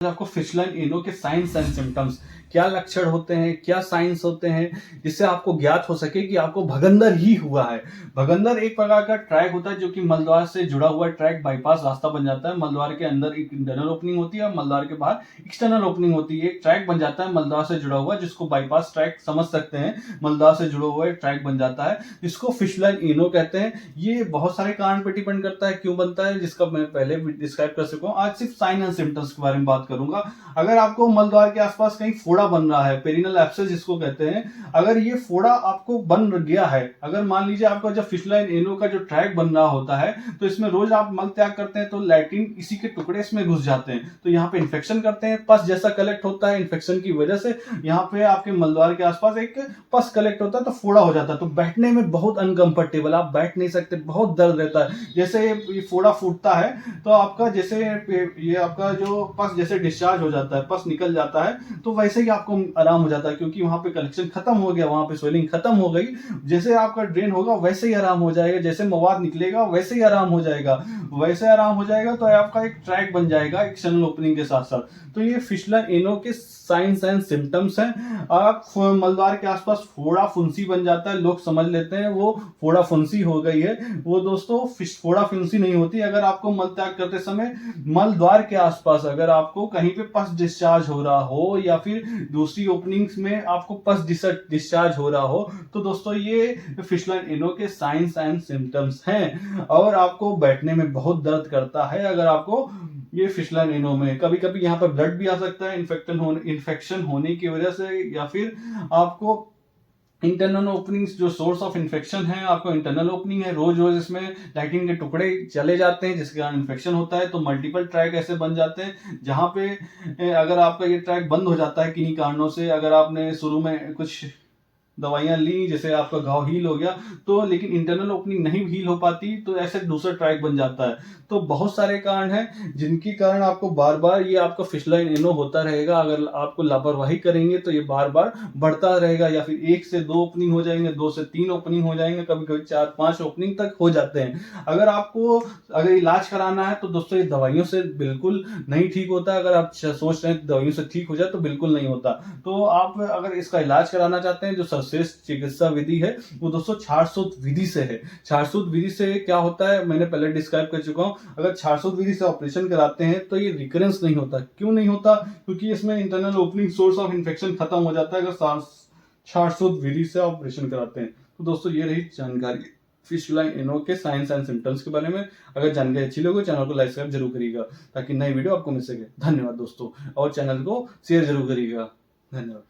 आपको फिशलाइन एनो के science and symptoms, क्या लक्षण होते हैं, क्या साइंस होते हैं, जिससे आपको ज्ञात हो सके कि आपको भगंदर ही हुआ है। भगंदर एक प्रकार का ट्रैक होता है जो कि मलद्वार से जुड़ा हुआ ट्रैक बाईपास रास्ता बन जाता है। मलद्वार के अंदर एक इंटरनल ओपनिंग होती है और मलद्वार के बाहर एक्सटर्नल ओपनिंग होती है। एक ट्रैक बन जाता है मलद्वार से जुड़ा हुआ, जिसको बाईपास ट्रैक समझ सकते हैं। मलद्वार से जुड़ा हुआ एक ट्रैक बन जाता है, जिसको फिशलाइन एनो कहते हैं। ये बहुत सारे कारण पर डिपेंड करता है क्यों बनता है, जिसका मैं पहले डिस्क्राइब कर चुका हूँ। आज सिर्फ साइन एंड सिम्टम्स के बारे में बात करूंगा। अगर आपको मलद्वार के आसपास कहीं फोड़ा बन रहा है, पेरिनल एब्सेस जिसको कहते हैं, अगर ये फोड़ा आपको बन गया है, अगर मान लीजिए आपका जब फिशलाइन एनो का जो ट्रैक बन रहा होता है तो इसमें रोज आप मल त्याग करते हैं तो लैट्रिन इसी के टुकड़े इसमें घुस जाते हैं, तो यहाँ पे इन्फेक्शन करते हैं, पस जैसा कलेक्ट होता है। इन्फेक्शन की वजह से यहाँ पे आपके मलद्वार के आसपास एक पस कलेक्ट होता है तो फोड़ा हो जाता है, तो बैठने में बहुत अनकंफर्टेबल, आप बैठ नहीं सकते, बहुत दर्द रहता है। जैसे ये फोड़ा फूटता है तो आपका जैसे ये आपका जो पस जैसे डिस्चार्ज हो जाता है, पस निकल जाता है, तो वैसे ही आपको आराम हो जाता है, क्योंकि वहां पे कलेक्शन खत्म हो गया, वहां पे स्वेलिंग खत्म हो गई। जैसे आपका ड्रेन होगा वैसे ही आराम हो जाएगा, जैसे मवाद निकलेगा वैसे ही आराम हो जाएगा, वैसे आराम हो जाएगा, तो आपका एक ट्रैक बन जाएगा एक्सटर्नल ओपनिंग के साथ साथ। तो ये फिशलाइन एनो के साइंस एंड सिम्टम्स हैं। आप मलद्वार के आसपास फोड़ा फुंसी बन जाता है, लोग समझ लेते हैं वो फोड़ा फुंसी हो गई है। वो दोस्तों फोड़ा फुंसी नहीं होती। अगर आपको मल त्याग करते समय मलद्वार के आसपास अगर आपको कहीं पे पस डिस्चार्ज हो रहा हो या फिर दूसरी ओपनिंग्स में आपको पस डिस्चार्ज हो रहा हो, तो दोस्तों ये फिशलाइन एनो के साइंस एंड सिम्टम्स हैं। और आपको बैठने में बहुत दर्द करता है अगर आपको ये फिशलाइन एनो में, कभी कभी यहाँ पर ब्लड भी आ सकता है इन्फेक्शन होने की वजह से, या फिर आपको इंटरनल ओपनिंग्स जो सोर्स ऑफ इन्फेक्शन है, आपको इंटरनल ओपनिंग है, रोज रोज इसमें लैट्रिन के टुकड़े चले जाते हैं जिसके कारण इन्फेक्शन होता है। तो मल्टीपल ट्रैक ऐसे बन जाते हैं जहां पे अगर आपका ये ट्रैक बंद हो जाता है किन्हीं कारणों से, अगर आपने शुरू में कुछ दवाइयां ली, जैसे आपका घाव हील हो गया तो, लेकिन इंटरनल ओपनिंग नहीं हील हो पाती, तो ऐसे दूसरा ट्रैक बन जाता है। तो बहुत सारे कारण हैं जिनके कारण आपको बार बार ये आपका फिशलाइन एनो होता रहेगा। अगर आपको लापरवाही करेंगे तो ये बार बार बढ़ता रहेगा, या फिर 1 से 2 ओपनिंग हो जाएंगे, 2 से 3 ओपनिंग हो जाएंगे, कभी कभी 4-5 ओपनिंग तक हो जाते हैं। अगर इलाज कराना है तो दोस्तों ये दवाइयों से बिल्कुल नहीं ठीक होता। अगर आप सोच रहे हैं दवाइयों से ठीक हो जाए तो बिल्कुल नहीं होता। तो आप अगर इसका इलाज कराना चाहते हैं, जो सर्वश्रेष्ठ चिकित्सा विधि है वो दोस्तों छारसूत विधि से है। छारसूत विधि से क्या होता है मैंने पहले डिस्क्राइब कर चुका हूं। अगर छारसूत विधि से ऑपरेशन कराते हैं तो ये रिकरेंस नहीं होता। क्यों नहीं होता? क्योंकि इसमें internal opening source of infection खत्म हो जाता है अगर छारसूत विधि से ऑपरेशन कराते हैं। तो दोस्तों ये रही जानकारी फिशलाइन एनो के साइंस एंड सिम्टम्स के बारे में। अगर जानकारी अच्छी लगे चैनल को लाइक सब्सक्राइब जरूर करिएगा ताकि नई वीडियो आपको मिल सके। धन्यवाद दोस्तों, और चैनल को शेयर जरूर करिएगा। धन्यवाद।